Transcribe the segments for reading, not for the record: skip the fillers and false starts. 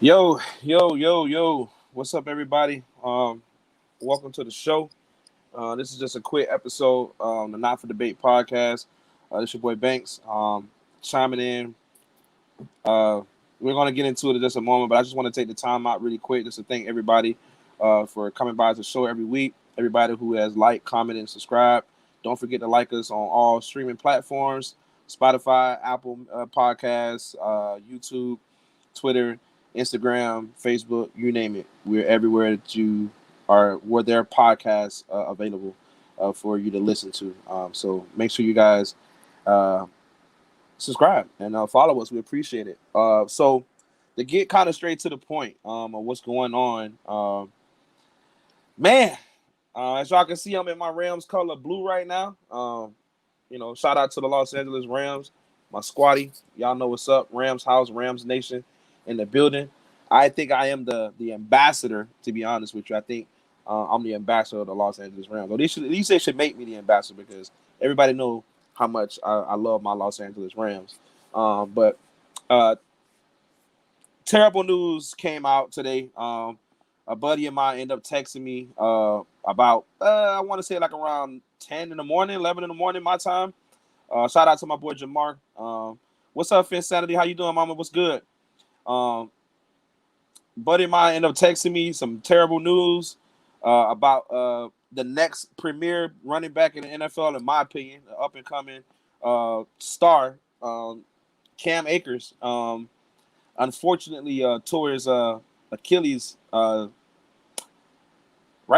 Yo, yo, yo, yo. What's up, everybody? Welcome to the show. This is just a quick episode, the Not for Debate podcast. This your boy Banks, chiming in. Uh, we're going to get into it in just a moment, but I just want to take the time out really quick just to thank everybody for coming by to the show every week. Everybody who has liked, commented, and subscribed. Don't forget to like us on all streaming platforms: Spotify, Apple Podcasts, YouTube, Twitter, Instagram, Facebook, you name it. We're everywhere that you are, where there are podcasts available for you to listen to. So make sure you guys uh, subscribe and follow us. We appreciate it. So to get kind of straight to the point of what's going on, man, as y'all can see, I'm in my Rams color blue right now. Shout out to the Los Angeles Rams, my squatty. Y'all know what's up. Rams house, Rams nation in the building. I think I am the ambassador, to be honest with you. I think I'm the ambassador of the Los Angeles Rams. Or at least they should make me the ambassador because everybody know how much I love my Los Angeles Rams. But terrible news came out today. A buddy of mine ended up texting me about, I want to say like around 10 in the morning, 11 in the morning, my time. Shout out to my boy Jamar. What's up, Insanity? How you doing, mama? What's good? Buddy of mine ended up texting me some terrible news about the next premier running back in the NFL, in my opinion, the up-and-coming star, Cam Akers. Unfortunately, tore his Achilles right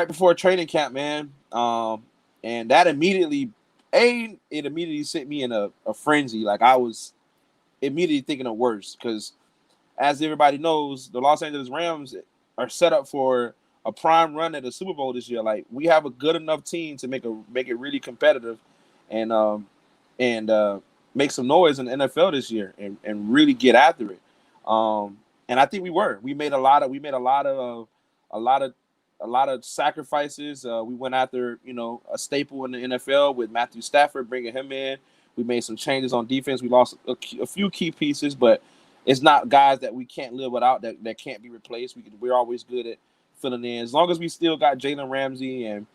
before training camp, man. And that immediately sent me in a frenzy. Like, I was immediately thinking of worse because, as everybody knows, the Los Angeles Rams are set up for a prime run at the Super Bowl this year. Like, we have a good enough team to make it really competitive and make some noise in the NFL this year and really get after it. And I think we made a lot of sacrifices. We went after, a staple in the NFL with Matthew Stafford, bringing him in. We made some changes on defense. We lost a few key pieces, but it's not guys that we can't live without, that can't be replaced. We're always good at filling in, as long as we still got Jalen Ramsey and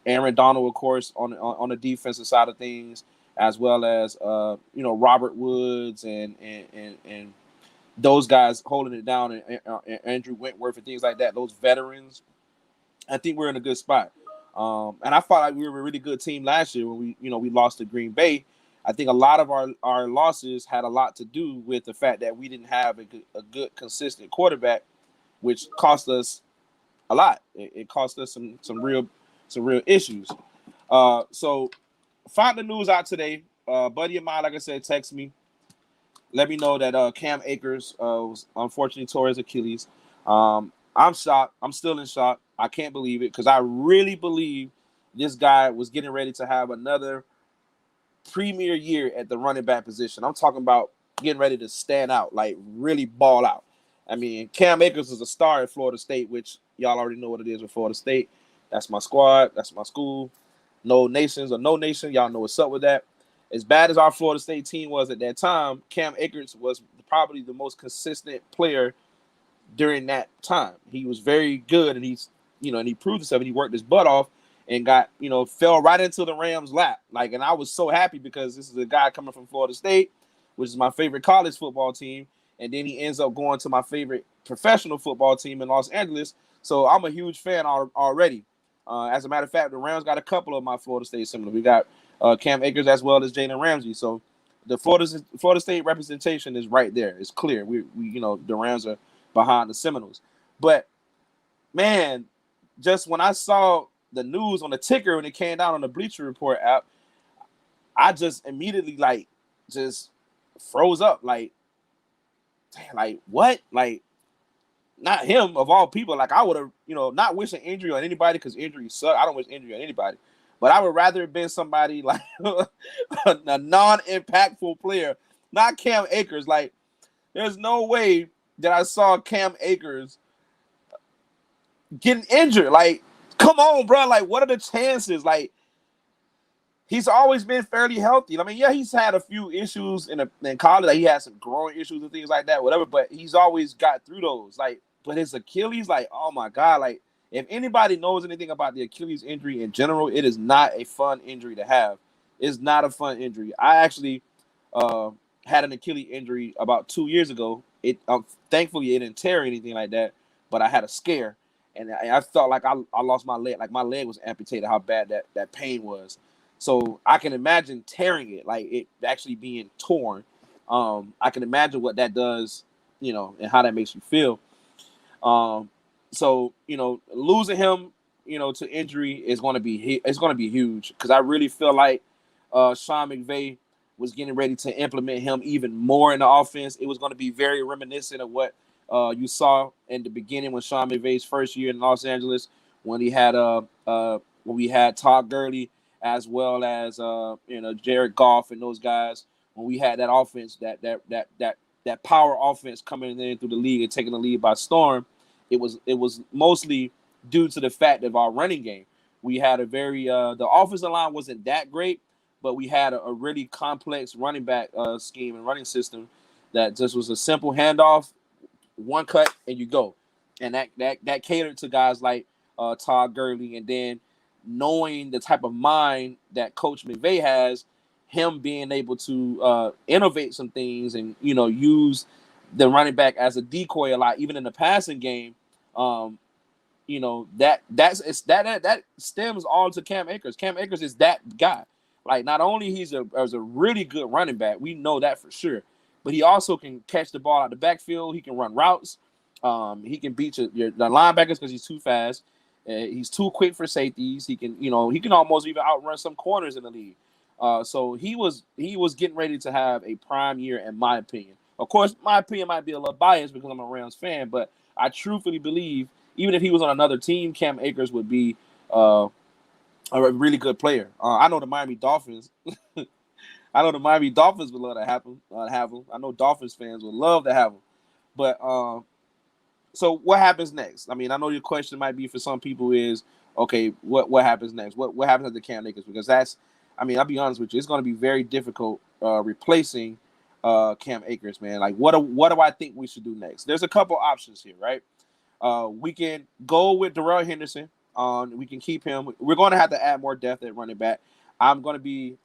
Aaron Donald, of course, on the defensive side of things, as well as Robert Woods and those guys holding it down, and Andrew Whitworth and things like that. Those veterans, I think we're in a good spot. And I felt like we were a really good team last year when we lost to Green Bay. I think a lot of our losses had a lot to do with the fact that we didn't have a good consistent quarterback, which cost us a lot. It cost us some real issues. So find the news out today. Buddy of mine, like I said, text me. Let me know that Cam Akers was unfortunately tore his Achilles. I'm shocked. I'm still in shock. I can't believe it because I really believe this guy was getting ready to have another premier year at the running back position. I'm talking about getting ready to stand out, like really ball out. I mean, Cam Akers is a star at Florida State, which y'all already know what it is with Florida State. That's my squad. That's my school. No nations or no nation. Y'all know what's up with that. As bad as our Florida State team was at that time, Cam Akers was probably the most consistent player during that time. He was very good, and he proved himself, and he worked his butt off and fell right into the Rams' lap. And I was so happy because this is a guy coming from Florida State, which is my favorite college football team, and then he ends up going to my favorite professional football team in Los Angeles. So I'm a huge fan already. As a matter of fact, the Rams got a couple of my Florida State similar. We got Cam Akers as well as Jalen Ramsey. So the Florida State representation is right there. It's clear. We the Rams are behind the Seminoles. But man, just when I saw the news on the ticker when it came down on the Bleacher Report app, I just immediately just froze up. Like what? Not him of all people. I would have, not wishing injury on anybody because injuries suck. I don't wish injury on anybody. But I would rather have been somebody like a non-impactful player, not Cam Akers. There's no way that I saw Cam Akers getting injured. Come on, bro. What are the chances? he's always been fairly healthy. I mean, yeah, he's had a few issues in college. Like he had some growing issues and things like that, whatever. But he's always got through those. Like, but his Achilles, like, oh my god, like if anybody knows anything about the Achilles injury in general, it is not a fun injury to have. It's not a fun injury. I actually uh, had an Achilles injury about 2 years ago. It thankfully it didn't tear or anything like that, but I had a scare, and I felt like I lost my leg. Like my leg was amputated. How bad that pain was. So I can imagine tearing it, like it actually being torn. I can imagine what that does, and how that makes you feel. Um, so losing him, to injury is going to be huge because I really feel like Sean McVay was getting ready to implement him even more in the offense. It was going to be very reminiscent of what you saw in the beginning when Sean McVay's first year in Los Angeles, when he had when we had Todd Gurley as well as Jared Goff and those guys, when we had that offense, that power offense coming in through the league and taking the lead by storm. It was mostly due to the fact of our running game. We had a very the offensive line wasn't that great, but we had a really complex running back scheme and running system that just was a simple handoff, one cut, and you go. And that catered to guys like Todd Gurley, and then knowing the type of mind that Coach McVay has, him being able to innovate some things and use the running back as a decoy a lot, even in the passing game. Um, that stems all to Cam Akers. Cam Akers is that guy. Like not only he's a really good running back, we know that for sure, but he also can catch the ball out the backfield. He can run routes. He can beat the linebackers because he's too fast. He's too quick for safeties. He can almost even outrun some corners in the league. So he was getting ready to have a prime year, in my opinion. Of course, my opinion might be a little biased because I'm a Rams fan, but I truthfully believe even if he was on another team, Cam Akers would be a really good player. I know the Miami Dolphins. I know the Miami Dolphins would love to have him. I know Dolphins fans would love to have him. But so what happens next? I mean, I know your question might be for some people is, okay, what happens next? What happens to Cam Akers? Because I'll be honest with you, it's going to be very difficult replacing Cam Akers, man. Like, what do I think we should do next? There's a couple options here, right? We can go with Darrell Henderson. We can keep him. We're going to have to add more depth at running back. I'm going to be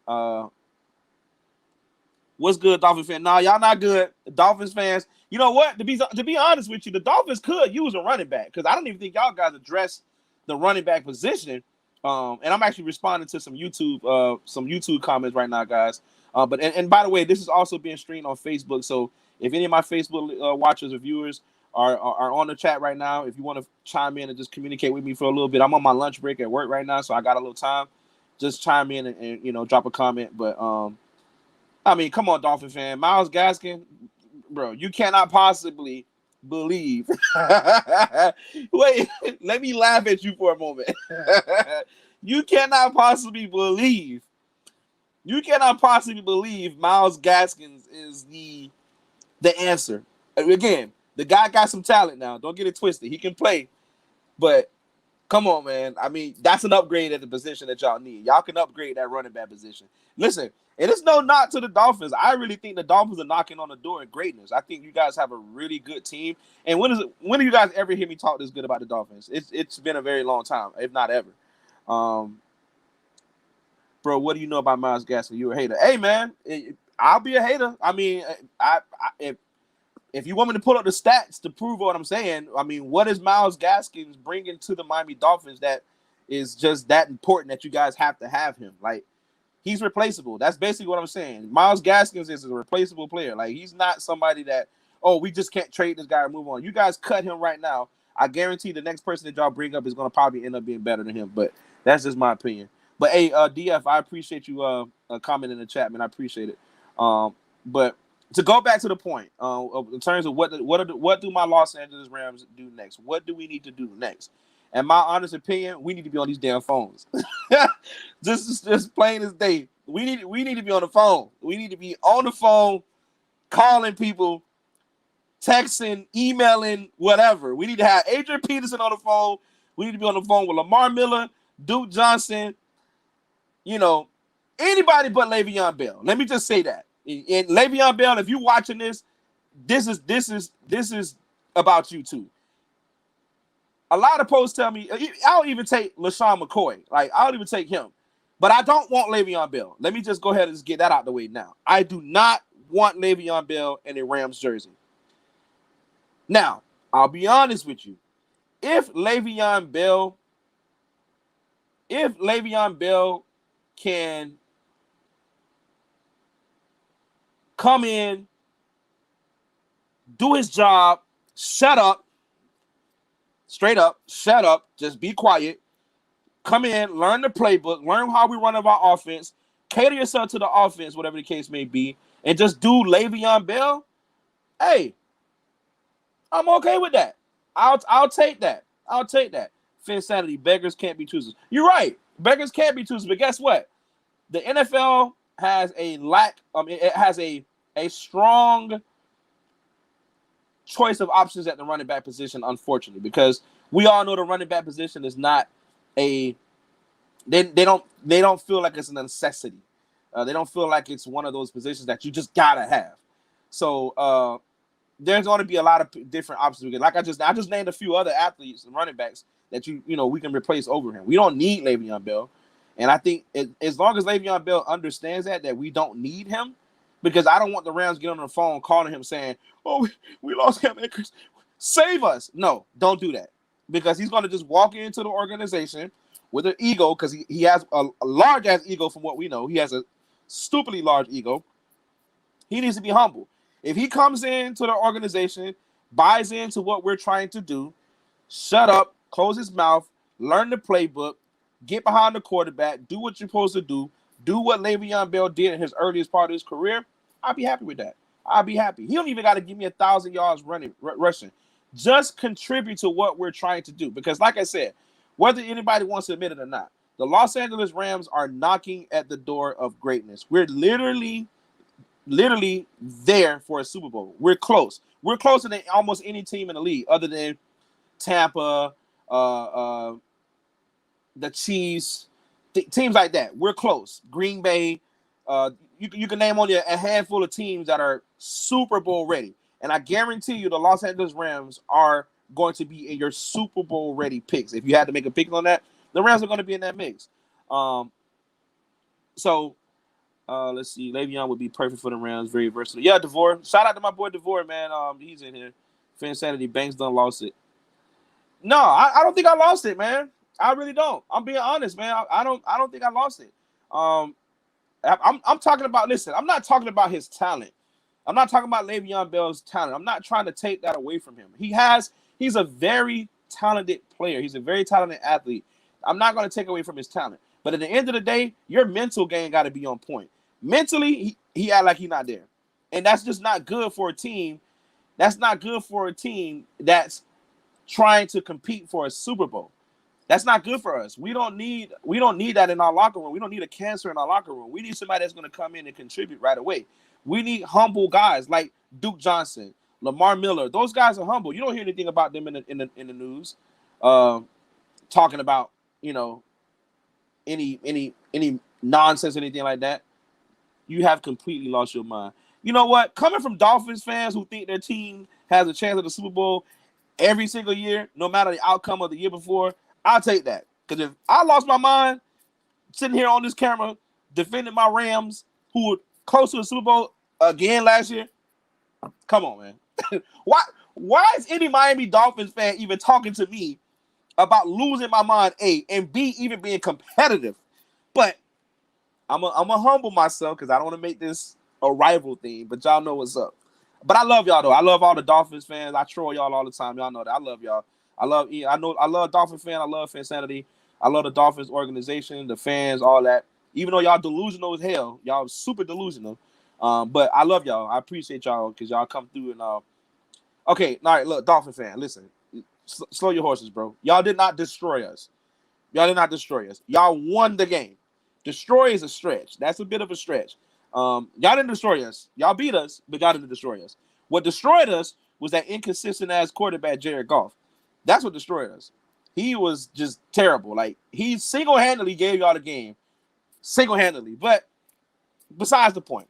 what's good, Dolphins fan? Nah, y'all not good. Dolphins fans, you know what? To be honest with you, the Dolphins could use a running back because I don't even think y'all guys address the running back position. And I'm actually responding to some YouTube comments right now, guys. But by the way, this is also being streamed on Facebook. So if any of my Facebook watchers or viewers are on the chat right now, if you want to chime in and just communicate with me for a little bit, I'm on my lunch break at work right now, so I got a little time. Just chime in and drop a comment. But I mean, come on, Dolphin fan, Myles Gaskin, bro, you cannot possibly believe. Wait, let me laugh at you for a moment. You cannot possibly believe. Myles Gaskins is the answer. Again, the guy got some talent now. Don't get it twisted. He can play, but come on, man. I mean, that's an upgrade at the position that y'all need. Y'all can upgrade that running back position. Listen, it is no knock to the Dolphins. I really think the Dolphins are knocking on the door of greatness. I think you guys have a really good team. And when do you guys ever hear me talk this good about the Dolphins? It's been a very long time, if not ever. Bro, what do you know about Myles Gaskin? You a hater? Hey, man, I'll be a hater. I mean, if you want me to pull up the stats to prove what I'm saying, I mean, what is Myles Gaskins bringing to the Miami Dolphins that is just that important that you guys have to have him? Like, he's replaceable. That's basically what I'm saying. Myles Gaskins is a replaceable player. Like, he's not somebody that, oh, we just can't trade this guy and move on. You guys cut him right now. I guarantee the next person that y'all bring up is going to probably end up being better than him. But that's just my opinion. But, hey, DF, I appreciate you commenting in the chat, man. I appreciate it. But to go back to the point, in terms of what do my Los Angeles Rams do next? What do we need to do next? In my honest opinion, we need to be on these damn phones. just plain as day. We need to be on the phone. We need to be on the phone, calling people, texting, emailing, whatever. We need to have Adrian Peterson on the phone. We need to be on the phone with Lamar Miller, Duke Johnson, Anybody but Le'Veon Bell. Let me just say that. And Le'Veon Bell, if you're watching this, this is about you too. A lot of posts tell me I'll even take LaShawn McCoy. Like, I'll even take him. But I don't want Le'Veon Bell. Let me just go ahead and just get that out the way now. I do not want Le'Veon Bell in a Rams jersey. Now, I'll be honest with you. If Le'Veon Bell can come in, do his job, shut up, straight up, shut up, just be quiet, come in, learn the playbook, learn how we run our offense, cater yourself to the offense, whatever the case may be, and just do Le'Veon Bell, hey, I'm okay with that. I'll take that. I'll take that. Finsanity, beggars can't be choosers. You're right. Beggars can't be choosers, but guess what? The NFL has a it has a strong choice of options at the running back position, unfortunately, because we all know the running back position is not they don't feel like it's a necessity. They don't feel like it's one of those positions that you just gotta have. So there's going to be a lot of different options we get. Like I just named a few other athletes and running backs that we can replace over him. We don't need Le'Veon Bell, and I think as long as Le'Veon Bell understands that we don't need him, because I don't want the Rams get on the phone calling him saying, "Oh, we lost Cam Akers, save us." No, don't do that, because he's going to just walk into the organization with an ego, because he has a large ass ego from what we know. He has a stupidly large ego. He needs to be humble. If he comes into the organization, buys into what we're trying to do, shut up, close his mouth, learn the playbook, get behind the quarterback, do what you're supposed to do what Le'Veon Bell did in his earliest part of his career, I'll be happy with that. I'll be happy. He don't even got to give me 1,000 yards rushing. Just contribute to what we're trying to do. Because like I said, whether anybody wants to admit it or not, the Los Angeles Rams are knocking at the door of greatness. We're literally there for a Super Bowl. We're close. We're closer than almost any team in the league, other than Tampa, the Chiefs, teams like that. We're close. Green Bay. You can name only a handful of teams that are Super Bowl ready, and I guarantee you the Los Angeles Rams are going to be in your Super Bowl ready picks. If you had to make a pick on that, the Rams are going to be in that mix. Let's see. Le'Veon would be perfect for the Rams. Very versatile. Yeah, DeVore. Shout out to my boy DeVore, man. He's in here. Fansanity. Banks done lost it. No, I don't think I lost it, man. I really don't. I'm being honest, man. I don't think I lost it. I'm talking about. Listen, I'm not talking about his talent. I'm not talking about Le'Veon Bell's talent. I'm not trying to take that away from him. He's a very talented player. He's a very talented athlete. I'm not going to take away from his talent. But at the end of the day, your mental game got to be on point. Mentally, he act like he's not there. And that's just not good for a team. That's not good for a team that's trying to compete for a Super Bowl. That's not good for us. We don't need that in our locker room. We don't need a cancer in our locker room. We need somebody that's going to come in and contribute right away. We need humble guys like Duke Johnson, Lamar Miller. Those guys are humble. You don't hear anything about them in the news, talking about any nonsense or anything like that. You have completely lost your mind. You know what? Coming from Dolphins fans who think their team has a chance at the Super Bowl every single year, no matter the outcome of the year before, I'll take that. Because if I lost my mind sitting here on this camera defending my Rams, who were close to the Super Bowl again last year, come on, man. Why is any Miami Dolphins fan even talking to me about losing my mind, A, and B, even being competitive? But I'm gonna humble myself because I don't want to make this a rival thing, but y'all know what's up. But I love y'all though. I love all the Dolphins fans. I troll y'all all the time. Y'all know that. I love y'all. I love Dolphin fan. I love Fansanity. I love the Dolphins organization, the fans, all that. Even though y'all delusional as hell, y'all super delusional. But I love y'all. I appreciate y'all because y'all come through and okay, all right, look, Dolphin fan, listen. Slow your horses, bro. Y'all did not destroy us. Y'all won the game. Destroy is a stretch. That's a bit of a stretch. Y'all didn't destroy us. Y'all beat us, but y'all didn't destroy us. What destroyed us was that inconsistent ass quarterback, Jared Goff. That's what destroyed us. He was just terrible. Like, he single-handedly gave y'all the game. Single-handedly. But besides the point.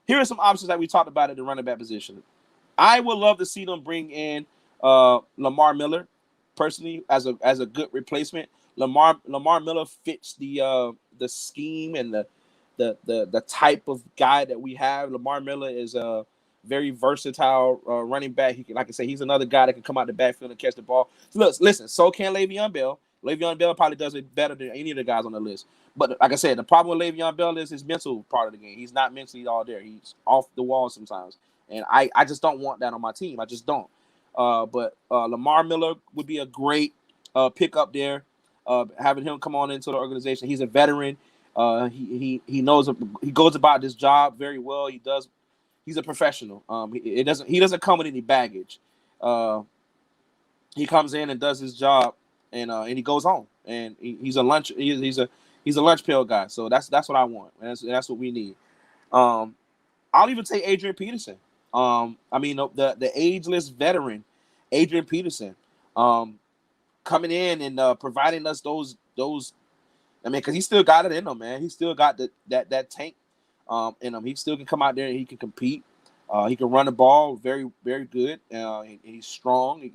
Here are some options that we talked about at the running back position. I would love to see them bring in Lamar Miller, personally, as a good replacement. Lamar Miller fits the scheme and the type of guy that we have. Lamar Miller is a very versatile running back. He can, like I say, he's another guy that can come out the backfield and catch the ball. So look, listen, so can Le'Veon Bell. Le'Veon Bell probably does it better than any of the guys on the list. But like I said, the problem with Le'Veon Bell is his mental part of the game. He's not mentally all there. He's off the wall sometimes. And I just don't want that on my team. I just don't. But Lamar Miller would be a great pickup there. Having him come on into the organization. He's a veteran. He knows he goes about this job very well. He's a professional. He doesn't come with any baggage. He comes in and does his job, and he goes home. And he's a lunch pail guy. So that's what I want. And that's what we need. I'll even take Adrian Peterson. I mean the ageless veteran, Adrian Peterson, coming in and providing us those. I mean, because he still got it in him, man. He still got that tank in him. He still can come out there and he can compete. He can run the ball very, very good. And he's strong.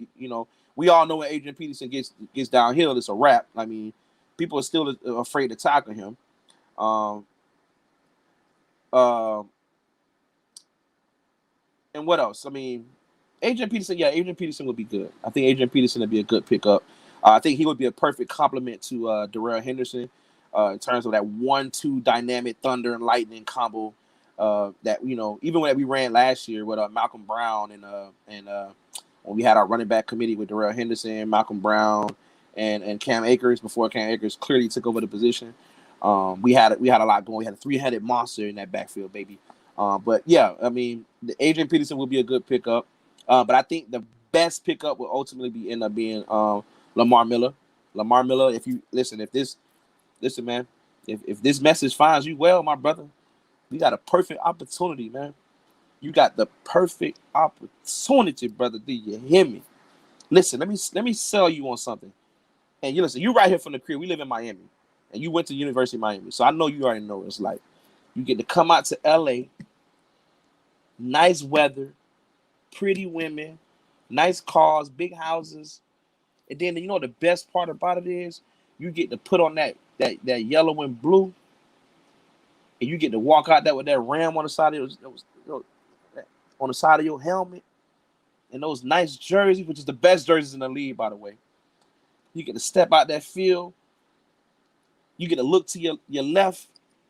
We all know when Adrian Peterson gets downhill, it's a wrap. I mean, people are still afraid to tackle him. And what else? I mean, Adrian Peterson would be good. I think Adrian Peterson would be a good pickup. I think he would be a perfect complement to Darrell Henderson in terms of that 1-2 dynamic thunder and lightning combo that even when we ran last year with Malcolm Brown and when we had our running back committee with Darrell Henderson, Malcolm Brown, and Cam Akers before Cam Akers clearly took over the position. We had a lot going. We had a 3-headed monster in that backfield, baby. But yeah, I mean, the Adrian Peterson will be a good pickup. But I think the best pickup will ultimately end up being Lamar Miller. Lamar Miller, if this message finds you well, my brother, you got a perfect opportunity, man. You got the perfect opportunity, brother. Do you hear me? Listen, let me sell you on something. And you listen, you right here from the crib. We live in Miami, and you went to University of Miami, so I know you already know what it's like. You get to come out to LA, nice weather, pretty women, nice cars, big houses. And then the best part about it is you get to put on that yellow and blue, and you get to walk out there with that ram on the side of on the side of your helmet, and those nice jerseys, which is the best jerseys in the league, by the way. You get to step out that field. You get to look to your left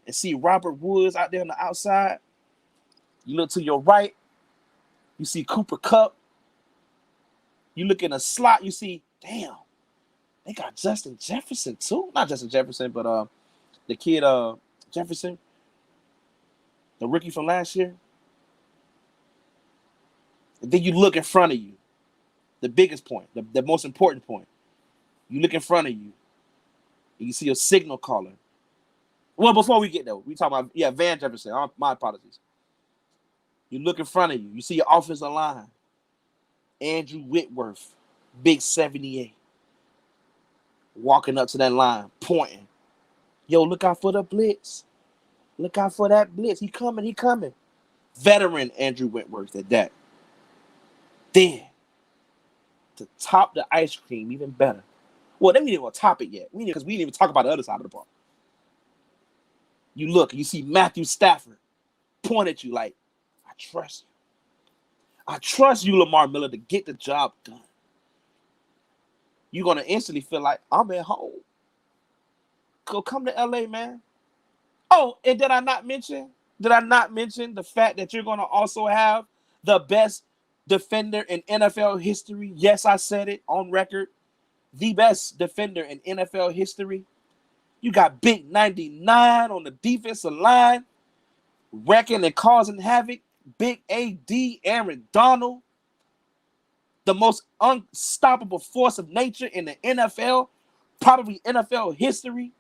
and see Robert Woods out there on the outside. You look to your right, you see Cooper Kupp. You look in a slot, you see, damn, they got Justin Jefferson too. Not Justin Jefferson, but the kid Jefferson, the rookie from last year. And then you look in front of you, the biggest point, the most important point. You look in front of you, and you see your signal caller. Well, before we get there, we talk about Van Jefferson. My apologies. You look in front of you, you see your offensive line. Andrew Whitworth, big 78, walking up to that line, pointing. Yo, look out for the blitz. Look out for that blitz. He coming. Veteran Andrew Whitworth at that. Then, to top the ice cream even better. Well, they didn't even top it yet. Because we didn't even talk about the other side of the ball. You look, you see Matthew Stafford point at you like, I trust you. I trust you, Lamar Miller, to get the job done. You're going to instantly feel like, I'm at home. Go come to LA, man. Oh, and did I not mention the fact that you're going to also have the best defender in NFL history? Yes, I said it on record. The best defender in NFL history. You got Big 99 on the defensive line, wrecking and causing havoc. Big AD, Aaron Donald, the most unstoppable force of nature in the NFL, probably NFL history.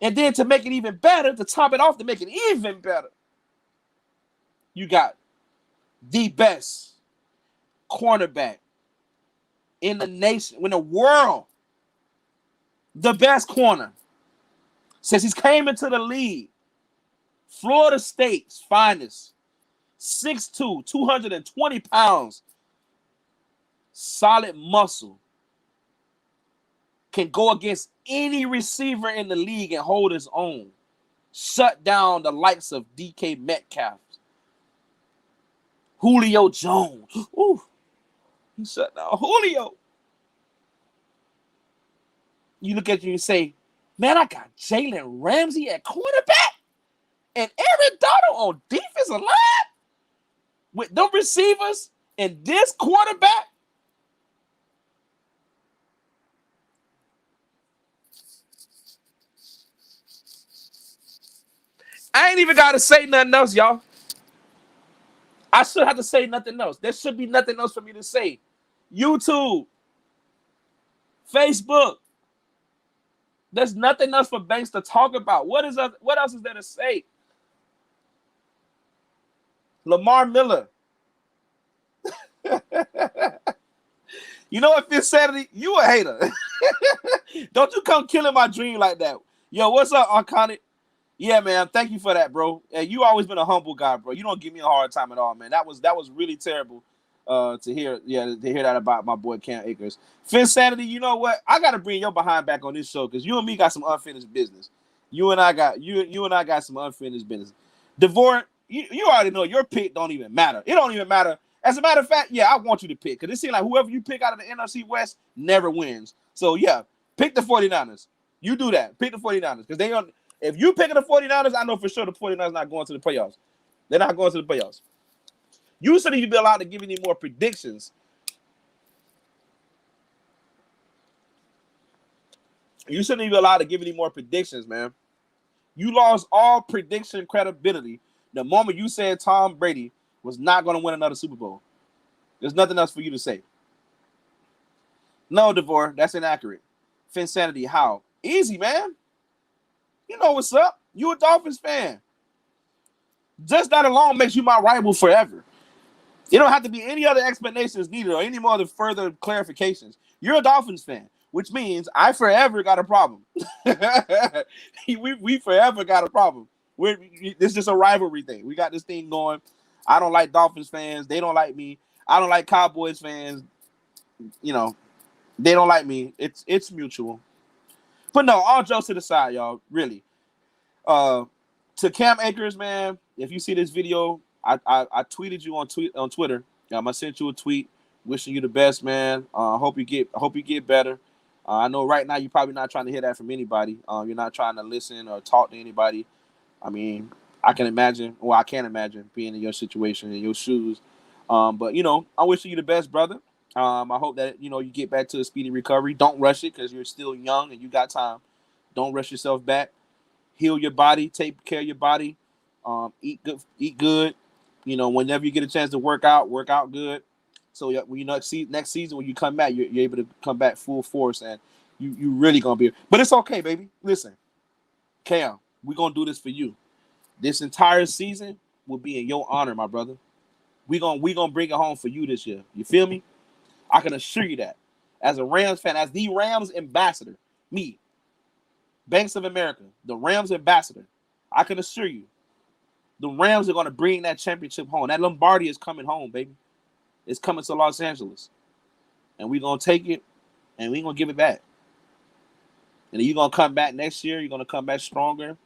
And then to make it even better, to top it off, to make it even better, you got the best cornerback in the nation, in the world, the best corner since he's came into the league. Florida State's finest, 6'2", 220 pounds, solid muscle, can go against any receiver in the league and hold his own. Shut down the likes of DK Metcalf, Julio Jones. Ooh, he shut down Julio. You look at you and say, man, I got Jalen Ramsey at quarterback and Aaron Donald on defensive line with them receivers and this quarterback. I ain't even got to say nothing else, y'all. I should have to say nothing else. There should be nothing else for me to say. YouTube, Facebook. There's nothing else for Banks to talk about. What else is there to say? Lamar Miller. You know what, Fifth Saturday? You a hater. Don't you come killing my dream like that. Yo, what's up, Iconic? Yeah, man. Thank you for that, bro. Hey, you always been a humble guy, bro. You don't give me a hard time at all, man. That was really terrible to hear. Yeah, to hear that about my boy Cam Akers. Fifth Saturday, you know what? I gotta bring your behind back on this show because you and me got some unfinished business. You and I got some unfinished business. DeVore, you already know your pick don't even matter. It don't even matter. As a matter of fact, yeah, I want you to pick because it seems like whoever you pick out of the NFC West never wins. So yeah, pick the 49ers. You do that. Pick the 49ers because they on. If you picking the 49ers, I know for sure the 49ers not going to the playoffs. They're not going to the playoffs. You shouldn't even be allowed to give any more predictions. You shouldn't even be allowed to give any more predictions, man. You lost all prediction credibility the moment you said Tom Brady was not going to win another Super Bowl. There's nothing else for you to say. No, DeVore, that's inaccurate. Finsanity, how? Easy, man. You know what's up. You a Dolphins fan. Just that alone makes you my rival forever. You don't have to be any other explanations needed or any more other further clarifications. You're a Dolphins fan, which means I forever got a problem. we forever got a problem. This is just a rivalry thing. We got this thing going. I don't like Dolphins fans. They don't like me. I don't like Cowboys fans. You know, they don't like me. It's mutual. But no, all jokes to the side, y'all. Really. To Cam Akers, man, if you see this video, I tweeted you on Twitter. I sent you a tweet wishing you the best, man. Hope you get better. I know right now you're probably not trying to hear that from anybody. You're not trying to listen or talk to anybody. I mean, I can't imagine being in your situation, in your shoes. But, you know, I'm wishing you the best, brother. I hope that, you know, you get back to a speedy recovery. Don't rush it because you're still young and you got time. Don't rush yourself back. Heal your body. Take care of your body. Eat good. You know, whenever you get a chance to work out good. So when you next season when you come back, you're able to come back full force and you really gonna be. But it's okay, baby. Listen, Cam, we're gonna do this for you. This entire season will be in your honor, my brother. We gonna bring it home for you this year. You feel me? I can assure you that. As a Rams fan, as the Rams ambassador, me, Banks of America, the Rams ambassador, I can assure you, the Rams are going to bring that championship home. That Lombardi is coming home, baby. It's coming to Los Angeles. And we're going to take it, and we're going to give it back. And then you're going to come back next year. You're going to come back stronger.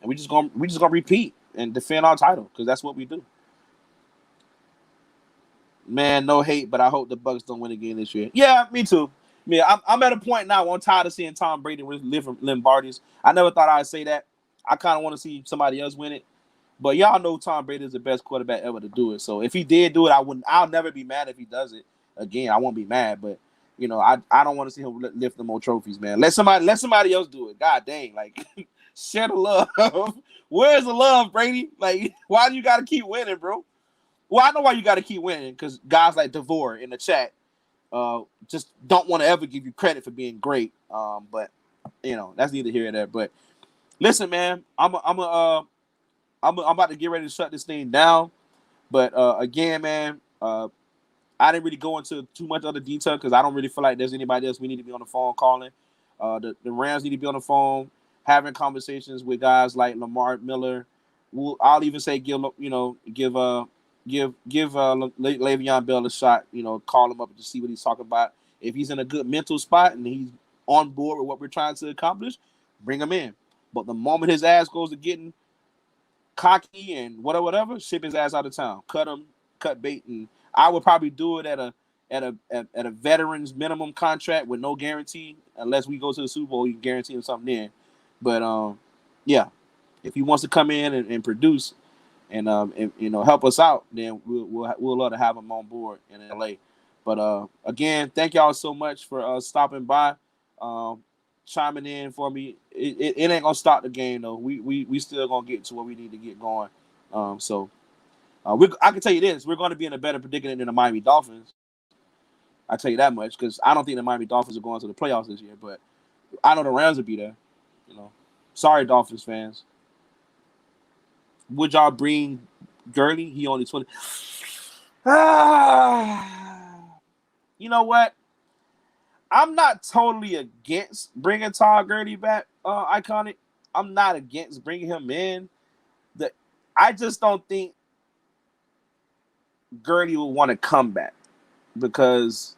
And we just going to repeat and defend our title because that's what we do. Man, no hate, but I hope the Bucs don't win again this year. Yeah, me too. Yeah, I'm at a point now where I'm tired of seeing Tom Brady live from Lombardis. I never thought I'd say that. I kind of want to see somebody else win it. But y'all know Tom Brady is the best quarterback ever to do it. So if he did do it, I'll never be mad if he does it again. I won't be mad, but you know, I don't want to see him lift no more trophies, man. Let somebody else do it. God dang, like share the love. Where's the love, Brady? Like, why do you got to keep winning, bro? Well, I know why you got to keep winning because guys like DeVore in the chat just don't want to ever give you credit for being great. But you know, that's neither here nor there. But listen, man, I'm about to get ready to shut this thing down. But again, man, I didn't really go into too much other detail because I don't really feel like there's anybody else we need to be on the phone calling. The Rams need to be on the phone having conversations with guys like Lamar Miller, I'll even say give Le'Veon Bell a shot. Call him up to see what he's talking about. If he's in a good mental spot and he's on board with what we're trying to accomplish, bring him in. But the moment his ass goes to getting cocky and whatever, ship his ass out of town. Cut him, cut bait, and I would probably do it at a veterans minimum contract with no guarantee, unless we go to the Super Bowl, you can guarantee him something then. But yeah, if he wants to come in and produce and help us out, then we'll love to have him on board in LA. But again, thank y'all so much for stopping by, chiming in for me. It ain't gonna stop the game though. We still gonna get to where we need to get going. I can tell you this: we're going to be in a better predicament than the Miami Dolphins. I tell you that much, because I don't think the Miami Dolphins are going to the playoffs this year. But I know the Rams will be there. Sorry, Dolphins fans. Would y'all bring Gurley? He only 20. You know what? I'm not totally against bringing Todd Gurley back, Iconic. I'm not against bringing him in. I just don't think Gurley will want to come back, because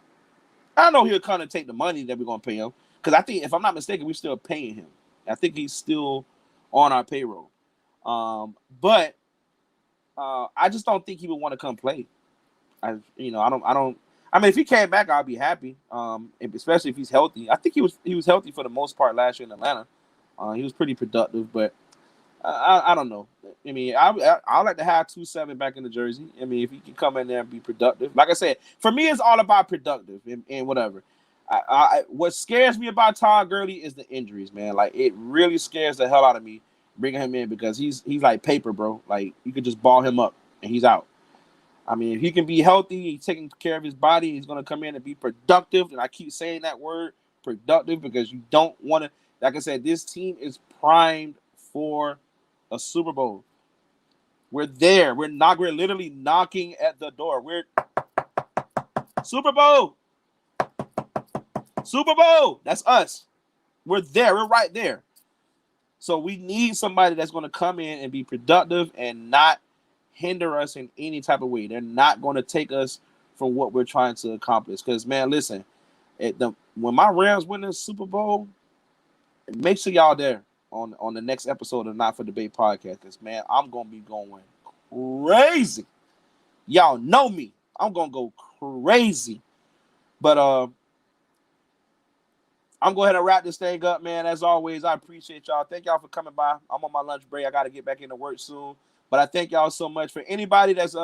I know he'll kind of take the money that we're going to pay him. Because I think, if I'm not mistaken, we're still paying him. I think he's still on our payroll. But I just don't think he would want to come play. I don't. I mean, if he came back, I'd be happy. Especially if he's healthy. I think he was healthy for the most part last year in Atlanta. He was pretty productive, but I don't know. I mean, I like to have 2-7 back in the jersey. I mean, if he can come in there and be productive, like I said, for me, it's all about productive and whatever. What scares me about Todd Gurley is the injuries, man. Like, it really scares the hell out of me bringing him in, because he's like paper, bro. Like, you could just ball him up and he's out. I mean, if he can be healthy, he's taking care of his body, he's going to come in and be productive. And I keep saying that word, productive, because you don't want to, like I said, this team is primed for a Super Bowl. We're there. We're literally knocking at the door. We're Super Bowl. Super Bowl. That's us. We're there. We're right there. So we need somebody that's going to come in and be productive and not hinder us in any type of way. They're not going to take us from what we're trying to accomplish. Because, man, listen, when my Rams win the Super Bowl, make sure y'all there on the next episode of Not for Debate podcast. Because, man, I'm going to be going crazy. Y'all know me. I'm going to go crazy. But I'm going to wrap this thing up, man. As always, I appreciate y'all. Thank y'all for coming by. I'm on my lunch break. I got to get back into work soon. But I thank y'all so much. For anybody that's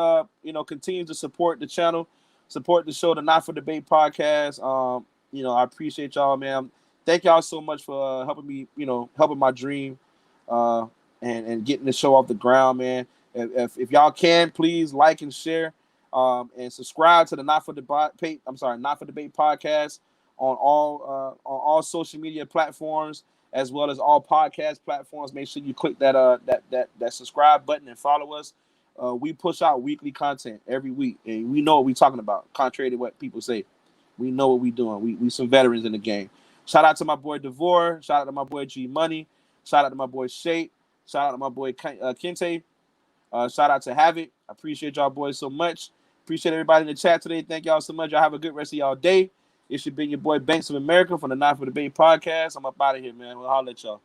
continues to support the channel, support the show, the Not for Debate podcast. I appreciate y'all, man. Thank y'all so much for helping me, helping my dream, and getting the show off the ground, man. If y'all can, please like and share, and subscribe to the Not for Debate podcast on all social media platforms, as well as all podcast platforms. Make sure you click that subscribe button and follow us. We push out weekly content every week, and we know what we're talking about. Contrary to what people say, we know what we're doing. We some veterans in the game. Shout out to my boy Devore. Shout out to my boy G Money. Shout out to my boy Shape. Shout out to my boy Kente. Shout out to Havoc. I appreciate y'all boys so much. Appreciate everybody in the chat today. Thank y'all so much. Y'all have a good rest of y'all day. It should be your boy Banks of America from the Not for Debate podcast. I'm up out of here, man. We'll holler at y'all.